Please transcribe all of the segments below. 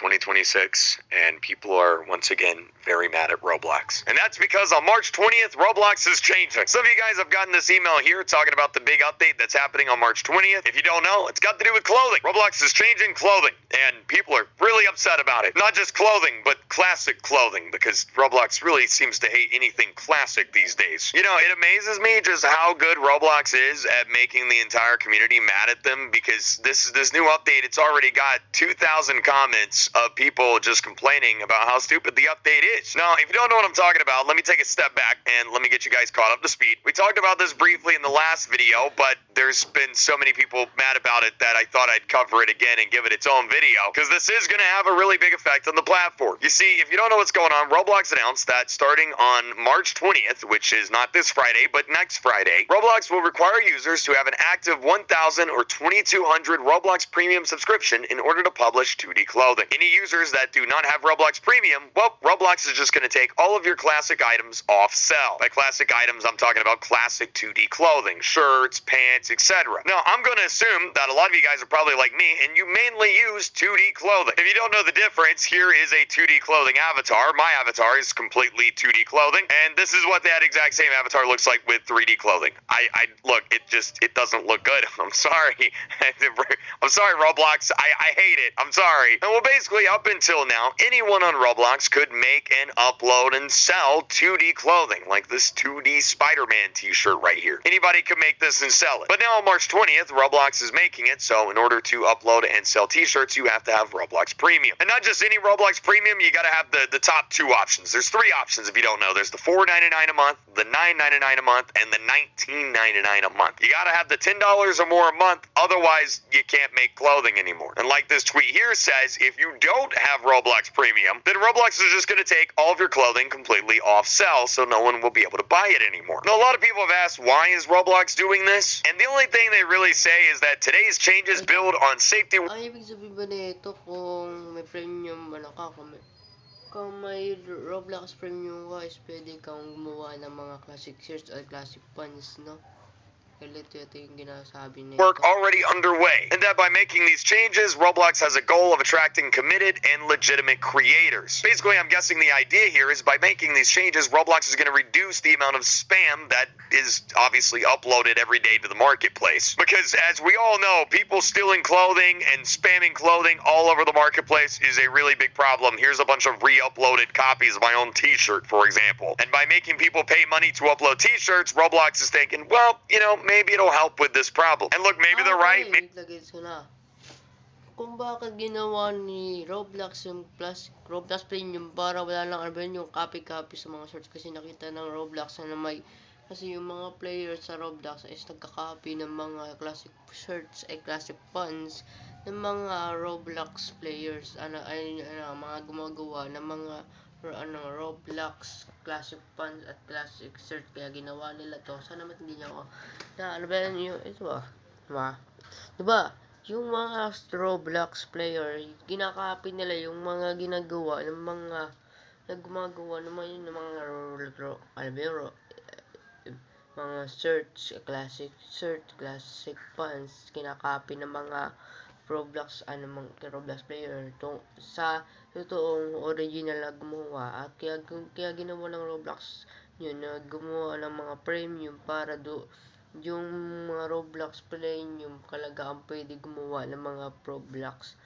2026, and people are once again very mad at Roblox. And that's because on March 20th, Roblox is changing. Some of you guys have gotten this email here talking about the big update that's happening on March 20th. If you don't know, it's got to do with clothing. Roblox is changing clothing, and people are really upset about it. Not just clothing, but classic clothing, because Roblox really seems to hate anything classic these days. You know, it amazes me just how good Roblox is at making the entire community mad at them, because this new update, it's already got 2,000 comments of people just complaining about how stupid the update is. Now, if you don't know what I'm talking about, let me take a step back and let me get you guys caught up to speed. We talked about this briefly in the last video, but there's been so many people mad about it that I thought I'd cover it again and give it its own video, because this is going to have a really big effect on the platform. You see, if you don't know what's going on, Roblox announced that starting on March 20th, which is not this Friday, but next Friday, Roblox will require users to have an active 1,000 or 2,200 Roblox Premium subscription in order to publish 2D clothing. Any users that do not have Roblox Premium, well, Roblox is just going to take all of your classic items off sale. By classic items, I'm talking about classic 2D clothing, shirts, pants, etc. Now, I'm going to assume that a lot of you guys are probably like me, and you mainly use 2D clothing. If you don't know the difference, here is a 2D clothing avatar. My avatar is completely 2D clothing, and this is what that exact same avatar looks like with 3D clothing. I look, it doesn't look good. I'm sorry. I'm sorry, Roblox. I hate it. I'm sorry. And well, basically, up until now, anyone on Roblox could make and upload and sell 2D clothing, like this 2D Spider-Man t-shirt right here. Anybody could make this and sell it. But now on March 20th, Roblox is making it, so in order to upload and sell t-shirts, you have to have Roblox Premium. And not just any Roblox Premium, you gotta have the top two options. There's three options if you don't know. There's the $4.99 a month, the $9.99 a month, and the $19.99 a month. You gotta have the $10 or more a month, otherwise you can't make clothing anymore. And like this tweet here says, if you don't have Roblox Premium, then Roblox is just gonna take all of your clothing completely off sale, so no one will be able to buy it anymore. Now, a lot of people have asked, why is Roblox doing this? And the only thing they really say is that today's changes build on safety. Ang ibig sabihin ba nito kung may premium kung may Roblox Premium ka is pwede kang gumawa ng mga classic shirts or classic pants, no? Work already underway, and that by making these changes, Roblox has a goal of attracting committed and legitimate creators. Basically, I'm guessing the idea here is by making these changes, Roblox is going to reduce the amount of spam that is obviously uploaded every day to the marketplace. Because as we all know, people stealing clothing and spamming clothing all over the marketplace is a really big problem. Here's a bunch of re-uploaded copies of my own t-shirt, for example. And by making people pay money to upload t-shirts, Roblox is thinking, well, you know, maybe it'll help with this problem. And look, maybe they're right. Kung bakit ginawa ni Roblox yung Roblox Premium para wala lang yung copy-copy sa mga shirts, kasi nakita ng Roblox na kasi yung mga players sa Roblox is nagka-copy ng mga classic shirts ay classic pants ng mga Roblox players, mga gumagawa ng mga Roblox classic pants at classic shirt, kaya ginawa nila to. Sana hindi niya ako diba yung mga Roblox player, ginakopy nila yung mga ginagawa ng mga gumagawa naman yung mga shirts, classic shirt, classic pants, kinakopy ng mga Roblox player sa totoong original na gumawa, at kaya ginawa ng Roblox yun na gumawa ng mga premium para yung mga Roblox Premium talaga ang pwede gumawa ng mga Roblox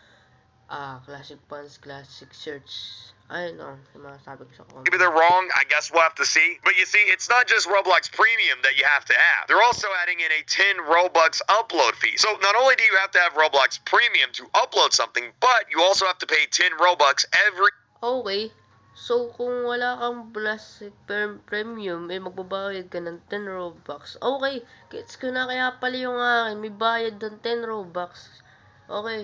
classic pants, classic shirts. Ayun ang masasabi ko sa comment. Maybe they're wrong. I guess we'll have to see. But you see, it's not just Roblox Premium that you have to have. They're also adding in a 10 Robux upload fee. So not only do you have to have Roblox Premium to upload something, but you also have to pay 10 Robux every... Okay. So, kung wala kang classic premium, magbabayad ka ng 10 Robux. Okay, gets ko na, kaya pala yung akin, may bayad ng 10 Robux. Okay,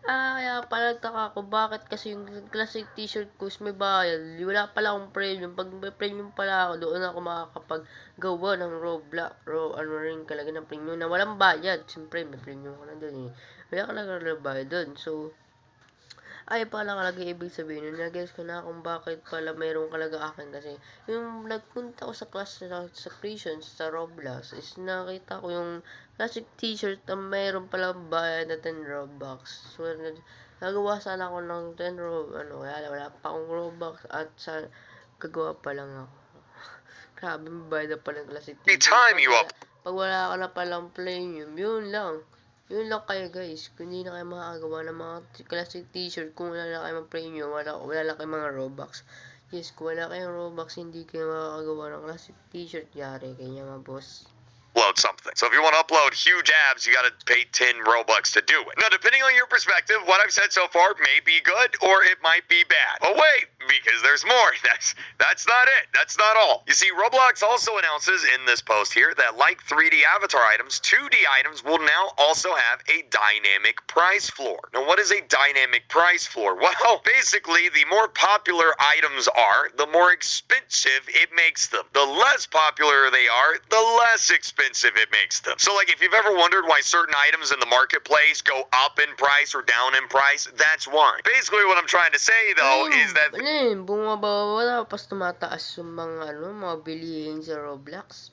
kaya pala nagtaka ko, bakit kasi yung classic t-shirt ko is may bayad. Wala pala akong premium. Pag may premium pala ako, doon ako makakapaggawa ng Roblox. Rin talaga ng premium na walang bayad. Siyempre, may premium ko na doon eh. Wala ka lang bayad doon. So, ay pala talaga ibig sabihin nun, nag-guess ko na kung bakit pala mayroon talaga akin, kasi yung nagpunta ko sa class sa creations sa Roblox is nakita ko yung classic t-shirt na mayroon pala bayad na 10 Robux. So Nagawa sana ako ng 10 wala pa akong Robux at gagawa pa lang ako. Grabe, mabayad na palang classic Time you up. Pag wala ka na palang premium, yun lang. Yun lang kayo guys. Kung hindi na kayo makagawa ng mga classic t-shirt, kung wala na kayo ng premium, wala lang kayo mga Robux. Yes, kung wala kayong Robux, hindi kayo makagawa ng classic t-shirt. Yari, kanya mga boss. Upload something. So if you want to upload huge abs, you got to pay 10 Robux to do it. Now, depending on your perspective, what I've said so far may be good or it might be bad. But wait, because there's more. That's not it. That's not all. You see, Roblox also announces in this post here that like 3D avatar items, 2D items will now also have a dynamic price floor. Now, what is a dynamic price floor? Well, basically, the more popular items are, the more expensive it makes them. The less popular they are, the less expensive it makes them. So like if you've ever wondered why certain items in the marketplace go up in price or down in price, that's why. Basically what I'm trying to say though is that bumababa tapos tumataas yung mga bilihin sa Roblox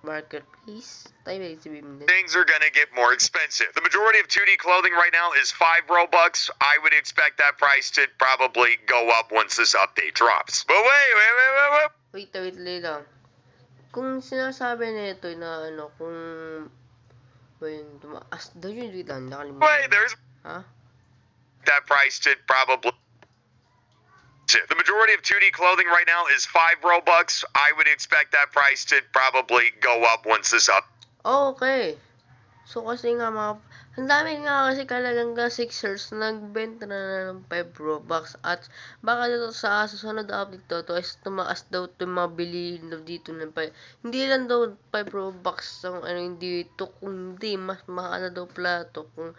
marketplace. Things are gonna get more expensive. The majority of 2D clothing right now is 5 Robux. I would expect that price to probably go up once this update drops. But wait. Wait lang. Kung sinasabi nito na kung tumaas daw yun, wait lang, nakalimutan. Wait, there's that price to probably. The majority of 2D clothing right now is 5 Robux. I would expect that price to probably go up once this up. Okay. So kasi nga ang dami nga kasi talagang Sixers nagbenta na ng 5 Robux at baka dito sa susunod na update to is tumaas daw ito mabilihin daw dito ng 5. Hindi lang daw 5 Robux ang hindi ito, kundi mas mahal daw plato kung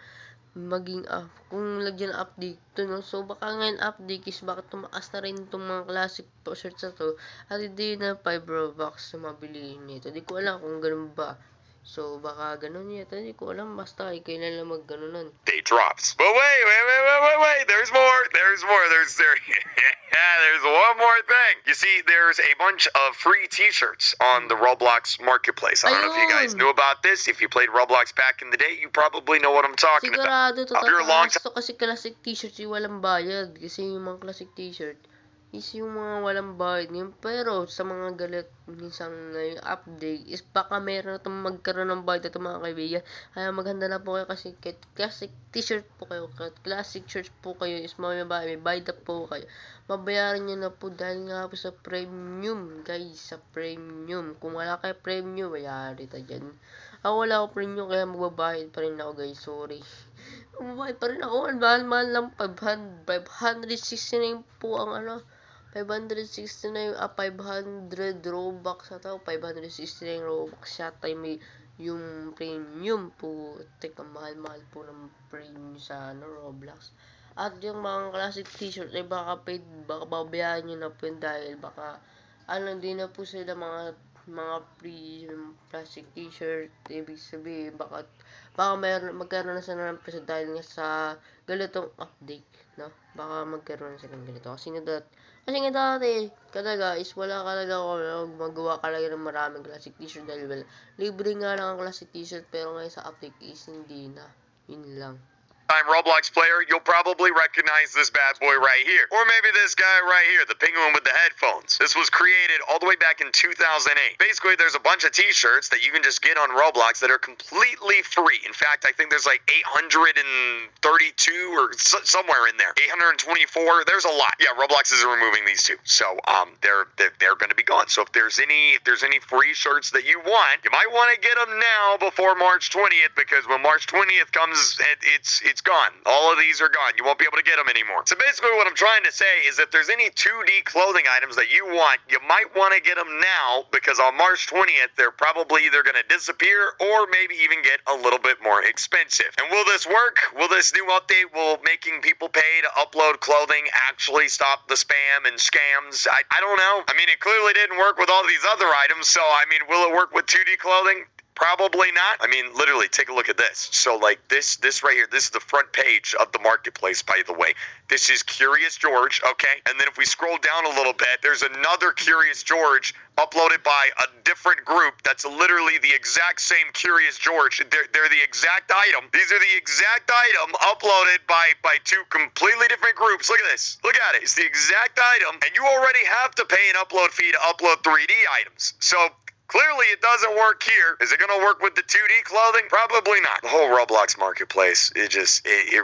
kung lagyan update to, no? So baka ngayon update is baka tumaas na rin itong mga classic shirts na to at hindi na 5 Robux na mabilihin nito. Di ko alam kung ganun ba. So, baka ganun yata. Hindi ko alam. Basta, kailan lang mag-ganunan. Day drops. But wait. There's more. There's one more thing. You see, there's a bunch of free t-shirts on the Roblox marketplace. I don't know if you guys knew about this. If you played Roblox back in the day, you probably know what I'm talking about. Sigurado to kasi classic t-shirts yung walang bayad. Kasi yung mga classic t-shirt is yung mga walang bayad ngayon. Pero sa mga galit minsan ngayong update is baka meron na itong magkaroon ng bayad ito mga kaibigan. Kaya maghanda na po kayo kasi classic t-shirt po kayo, classic shirts po kayo is may bayad na po kayo. Mabayaran nyo na po dahil nga po sa premium guys, sa premium. Kung wala kayo premium, bayari ta dyan. Ako wala ako premium kaya magbabayad pa rin ako guys, sorry. Magbabayad pa rin ako, mahal lang 569 po ang 569 500 Robux ata, 569 Robux yata yung premium po. Teka, mahal po ng premium sa Roblox. At yung mga classic t-shirt ay baka babayaran nyo na po yun dahil baka hindi na po sila mga free plastic t-shirt. Ibig sabihin baka magkaroon na sila ng presyo dahil nga sa ganitong update, no? Baka magkaroon na sila ng ganito kasi nga dati talaga is wala talaga ako magawa talaga ng maraming classic t-shirt dahil libre nga lang ang classic t-shirt pero ngayon sa update is hindi na. Yun lang. Roblox player, you'll probably recognize this bad boy right here. Or maybe this guy right here, the penguin with the headphones. This was created all the way back in 2008. Basically, there's a bunch of t-shirts that you can just get on Roblox that are completely free. In fact, I think there's like 832 or somewhere in there. 824, there's a lot. Yeah, Roblox is removing these two. So, they're going to be gone. So if there's any free shirts that you want, you might want to get them now before March 20th because when March 20th comes, it's gone. All of these are gone. You won't be able to get them anymore. So basically what I'm trying to say is if there's any 2D clothing items that you want, you might want to get them now because on March 20th, they're probably either going to disappear or maybe even get a little bit more expensive. And will this work? Will this new update, will making people pay to upload clothing actually stop the spam and scams? I don't know. I mean, it clearly didn't work with all these other items, so I mean, will it work with 2D clothing? Probably not. I mean, literally, take a look at this. So, like, this right here, this is the front page of the marketplace, by the way. This is Curious George, okay? And then if we scroll down a little bit, there's another Curious George uploaded by a different group that's literally the exact same Curious George. They're the exact item. These are the exact item uploaded by two completely different groups. Look at this. Look at it. It's the exact item, and you already have to pay an upload fee to upload 3D items. So clearly, it doesn't work here. Is it going to work with the 2D clothing? Probably not. The whole Roblox marketplace, it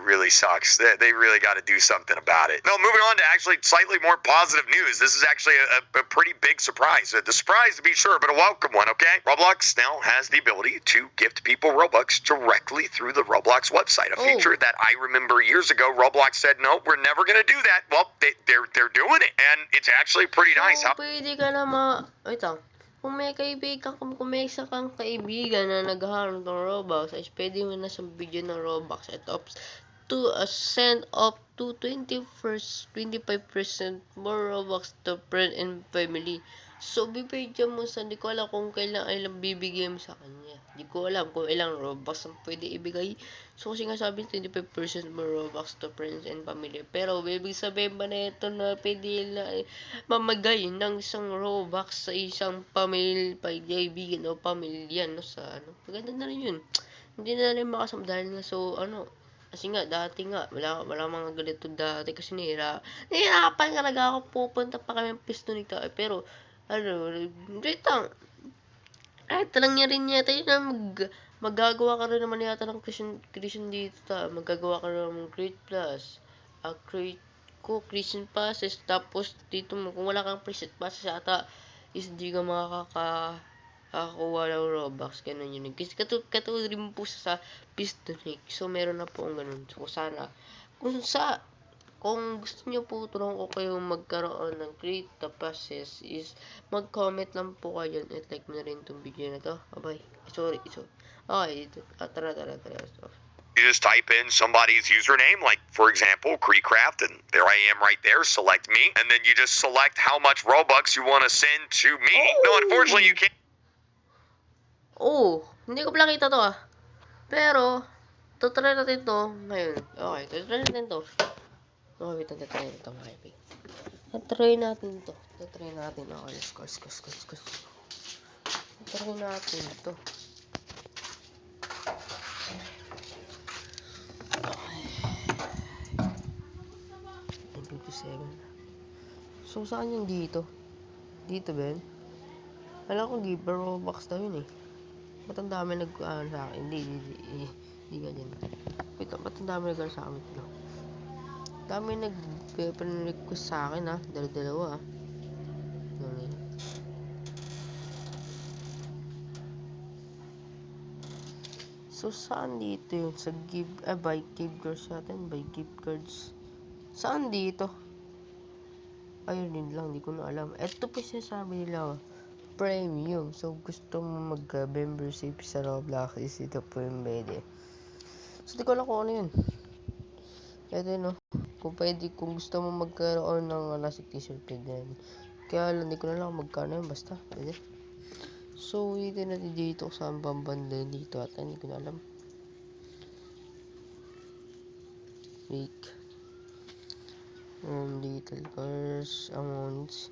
really sucks. They really got to do something about it. Now, moving on to actually slightly more positive news. This is actually a pretty big surprise. The surprise, to be sure, but a welcome one, okay? Roblox now has the ability to gift people Robux directly through the Roblox website. A feature that I remember years ago, Roblox said, no, we're never going to do that. Well, they're doing it, and it's actually pretty nice. So, pwede ka na wait lang. Kung may isa kang kaibigan na naghahanap ng Robux, ay pwede mo na sa video ng Robux at to send up to 25% more Robux to friend and family. So, bibigyan mo sa, di ko alam kung ilang bibigay mo sa kanya. Di ko alam kung ilang Robux ang pwede ibigay. So, kasi nga sabi 25% more Robux to friends and family. Pero, ibig sabihin ba na ito na pwede na mamagay ng isang Robux sa isang kaibigan o pamilya, no, sa ano. Maganda na rin yun. Hindi na rin makasama dahil nga, so, ano, kasi nga, dati nga, wala mga ganito dati kasi nahihirapan talaga ako pupunta pa kami ng pisto nito. Pero, ano, wait lang. Kahit lang niya rin yata yun na magagawa ka rin naman yata ng Christian dito. Magagawa ka rin ng Create Plus. Create ko Christian Passes. Tapos, dito mo, kung wala kang preset passes yata, is di ka makakakuha ng Robux. Ganun yun. Kasi katulad rin po sa Pistonic. So, meron na po ang ganun. So, sana, kung gusto niyo po tulungan ko kayong magkaroon ng Create the Passes, is mag-comment lang po kayo at like mo na rin itong video na to. Bye. Sorry. Okay, tara. So, you just type in somebody's username, like, for example, Creecraft, and there I am right there. Select me, and then you just select how much Robux you want to send to me. No, unfortunately, you can't. Hindi ko pala kita to Pero, tutry natin to ngayon. Okay, tutry natin to. Wait, tutry natin to, mga kaibigan. Tutry natin to. Okay, let's go. Tutry natin to. So, saan yung dito? Dito, Ben? Alam ko, giver Robux daw yun eh. Ba't ang dami sa akin? Hindi ganyan. Wait, ba't ang dami sa akin ito? Dami nag-request sa akin dalawa So, saan dito yun? Sa buy gift cards natin. Buy gift cards. Saan dito? Ayun din lang, di ko na alam. Ito po sinasabi nila, premium. So, gusto mo mag-membership sa Roblox, is ito po yung pwede. So, di ko alam kung ano yun. Ito yun, kung gusto mo magkaroon ng elastic t-shirt, pwede. Kaya lang, di ko na lang magkano yun, basta, pwede. So, ito natin dito sa banda dito at hindi ko na alam. Detail cars, amounts.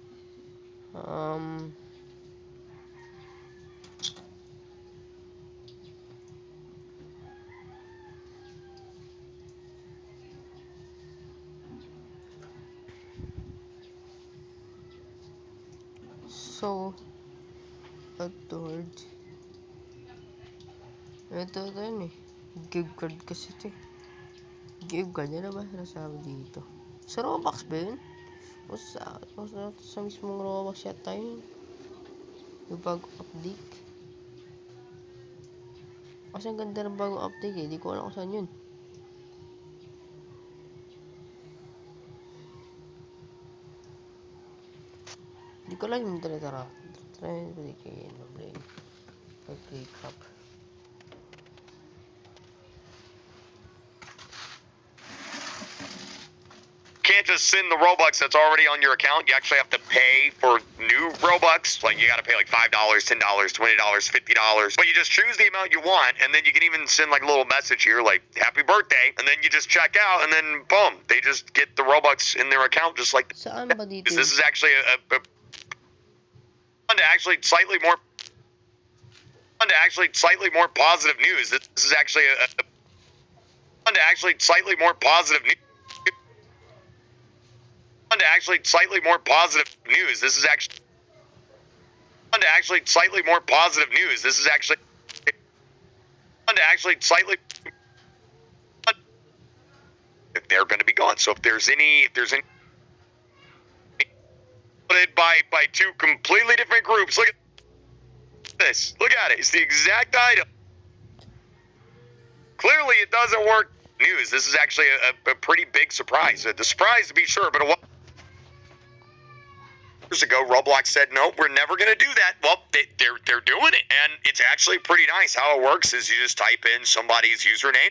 So, afterwards, ito yun gift card kasi ito gift card, yan na ba sinasabi dito? Sa Roblox ba yun? O sa mismong Roblox yata yun, yung bagong update. Kasi ang ganda ng bagong update di ko alam kung saan yun. Di ko alam yung tara. Try kayo play cup. can't just send the Robux that's already on your account. You actually have to pay for new Robux. Like, you got to pay like $5, $10, $20, $50. But you just choose the amount you want, and then you can even send like a little message here, like, happy birthday, and then you just check out, and then boom, they just get the Robux in their account just like that. Saan ba dito? This is actually actually slightly more positive news. This is actually slightly more positive news. Slightly more positive news. This is actually slightly more positive news. This is actually slightly they're going to be gone. So if there's any by two completely different groups. Look at this. Look at it. It's the exact item. Clearly, it doesn't work. News. This is actually a pretty big surprise. The surprise, to be sure, but a while years ago, Roblox said, no, we're never going to do that. Well, they're doing it, and it's actually pretty nice. How it works is you just type in somebody's username.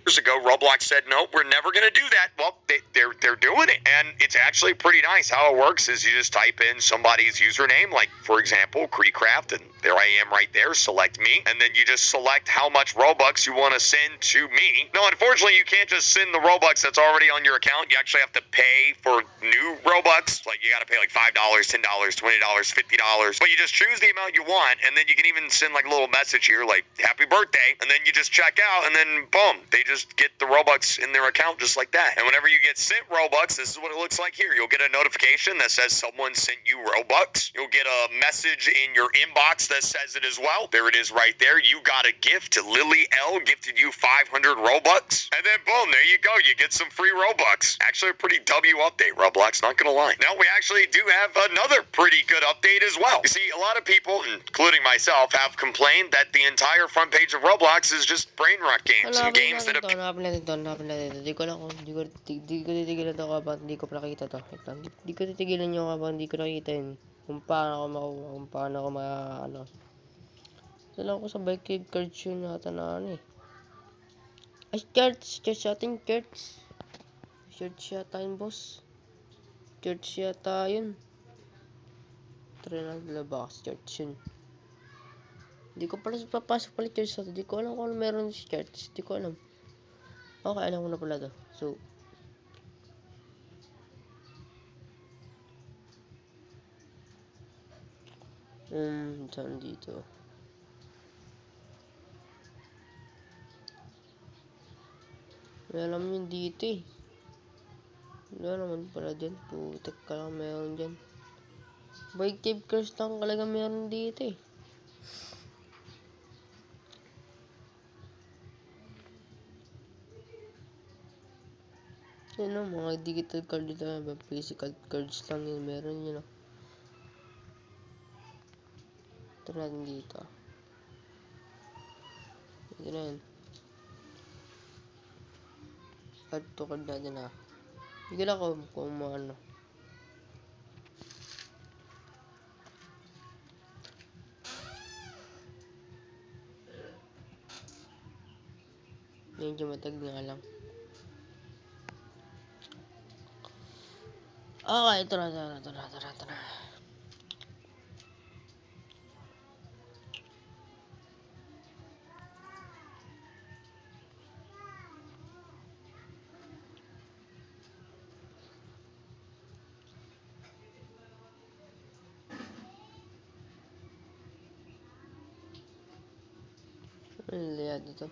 Years ago, Roblox said, no, we're never going to do that. Well, they're doing it, and it's actually pretty nice. How it works is you just type in somebody's username, like, for example, Creecraft, and there I am right there, select me, and then you just select how much Robux you want to send to me. No, unfortunately, you can't just send the Robux that's already on your account. You actually have to pay for new Robux. Like, you got to pay like $5, $10, $20, $50, but you just choose the amount you want, and then you can even send like a little message here, like, happy birthday, and then you just check out, and then boom, they just get the Robux in their account just like that. And whenever you get sent Robux, this is what it looks like here. You'll get a notification that says someone sent you Robux. You'll get a message in your inbox that says it as well. There it is right there. You got a gift. Lily L gifted you 500 Robux. And then boom, there you go. You get some free Robux. Actually a pretty W update, Roblox, not gonna lie. Now we actually do have another pretty good update as well. You see, a lot of people, including myself, have complained that the entire front page of Roblox is just brain rot games and games that have Hanapin natin to. Di ko alam kung di ko titigilan to kapag hindi ko nakita to. Di ko titigilan nyo kapag hindi ko nakita yun. Kung paano ako ano. Alam ko sa bike cave cards yun nata na ano eh. Ay, church yata yung church. Church yata yun, boss. Church yata yun. Try natin labas, church yun. Di ko pala papasok pala church natin. Di ko alam kung ano meron sa church. Di ko alam. Okay, alam ko na pala to. So, saan dito? May alam yun dito eh. Wala naman pala dyan. Putek ka lang meron dyan. By cave curse lang talaga meron dito eh. Yan o, mga digital card dito, physical cards lang yun, meron yun o. Ito natin dito. Ito na yun. Card to card natin ha. Hindi ko lang kung ano. Medyo matag nga lang. Okay, ito na. Ano layout ito?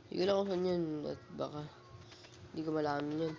Hindi ko lang kung saan yun at baka hindi ko malaman yun.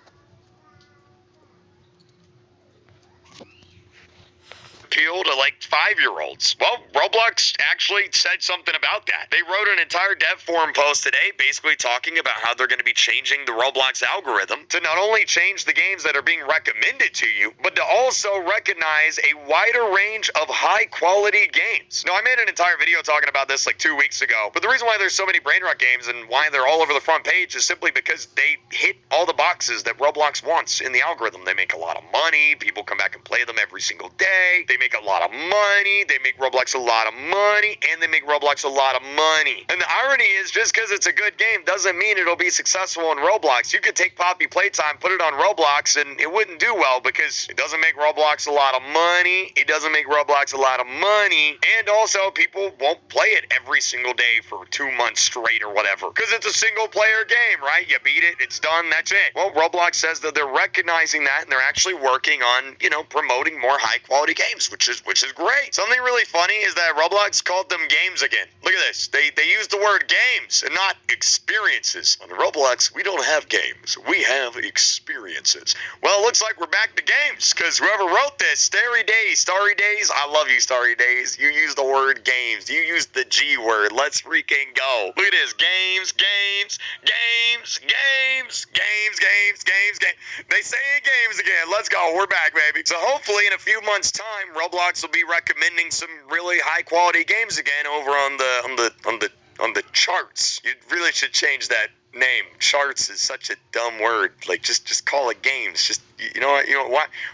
Appeal to like 5-year-olds. Well, Roblox actually said something about that. They wrote an entire dev forum post today basically talking about how they're going to be changing the Roblox algorithm to not only change the games that are being recommended to you, but to also recognize a wider range of high-quality games. Now, I made an entire video talking about this like 2 weeks ago, but the reason why there's so many brain rot games and why they're all over the front page is simply because they hit all the boxes that Roblox wants in the algorithm. They make a lot of money. People come back and play them every single day. They make a lot of money. They make Roblox a lot of money, and they make Roblox a lot of money. And the irony is, just because it's a good game doesn't mean it'll be successful on Roblox. You could take Poppy Playtime, put it on Roblox, and it wouldn't do well because it doesn't make Roblox a lot of money. It doesn't make Roblox a lot of money, and also people won't play it every single day for 2 months straight or whatever because it's a single-player game, right? You beat it, it's done, that's it. Well, Roblox says that they're recognizing that, and they're actually working on, promoting more high-quality games, which is great. Something really funny is that Roblox called them games again. Look at this. They used the word games and not experiences. On Roblox, we don't have games. We have experiences. Well, it looks like we're back to games because whoever wrote this, Starry Days, I love you, Starry Days. You used the word games. You used the G word. Let's freaking go. Look at this. Games. They say games again. Let's go. We're back, baby. So hopefully in a few months' time, Roblox will be recommending some really high quality games again over on the charts. You really should change that name. Charts is such a dumb word. Like just call it games. Just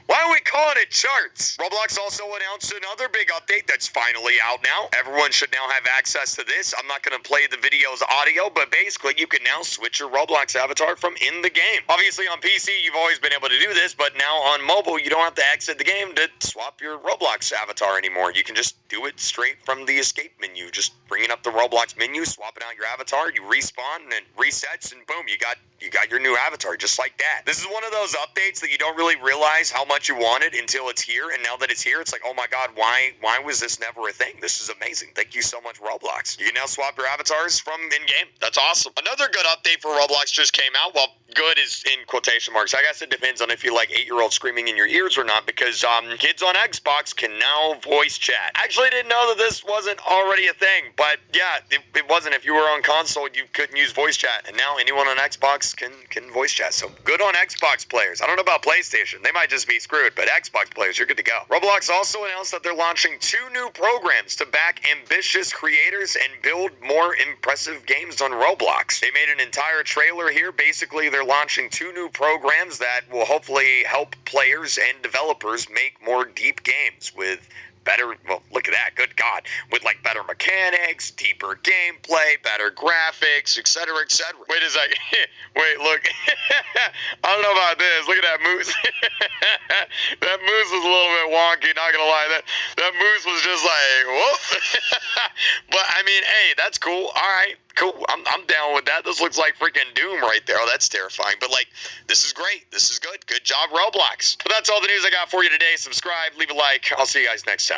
why are we calling it charts? Roblox also announced another big update that's finally out now. Everyone should now have access to this. I'm not going to play the video's audio, but basically you can now switch your Roblox avatar from in the game. Obviously on PC you've always been able to do this, but now on mobile you don't have to exit the game to swap your Roblox avatar anymore. You can just do it straight from the escape menu. Just bringing up the Roblox menu, swapping out your avatar, you respawn and it resets, and boom, you got your new avatar just like that. This is one of those updates that you don't really realize how much you wanted until it's here, and now that it's here, it's like, oh my god, why was this never a thing? This is amazing. Thank you so much, Roblox. You can now swap your avatars from in-game. That's awesome. Another good update for Roblox just came out. Well, good is in quotation marks. I guess it depends on if you like 8-year-olds screaming in your ears or not, because kids on Xbox can now voice chat. I actually didn't know that this wasn't already a thing, but yeah, it wasn't. If you were on console, you couldn't use voice chat, and now anyone on Xbox can voice chat. So good on Xbox players. I don't know about PlayStation. They might just be screwed, but Xbox players, you're good to go. Roblox also announced that they're launching 2 new programs to back ambitious creators and build more impressive games on Roblox. They made an entire trailer here. Basically, they're launching 2 new programs that will hopefully help players and developers make more deep games with better, well, look at that, good God, with like better mechanics, deeper gameplay, better graphics, etc., etc. Wait a second. Wait, look. I don't know about this. Look at that moose. That moose was a little bit wonky, not gonna lie. That moose was just like, whoop. But I mean, hey, that's cool. All right. Cool. I'm down with that. This looks like freaking Doom right there. Oh, that's terrifying. But like, this is great. This is good. Good job, Roblox. But that's all the news I got for you today. Subscribe, leave a like. I'll see you guys next time.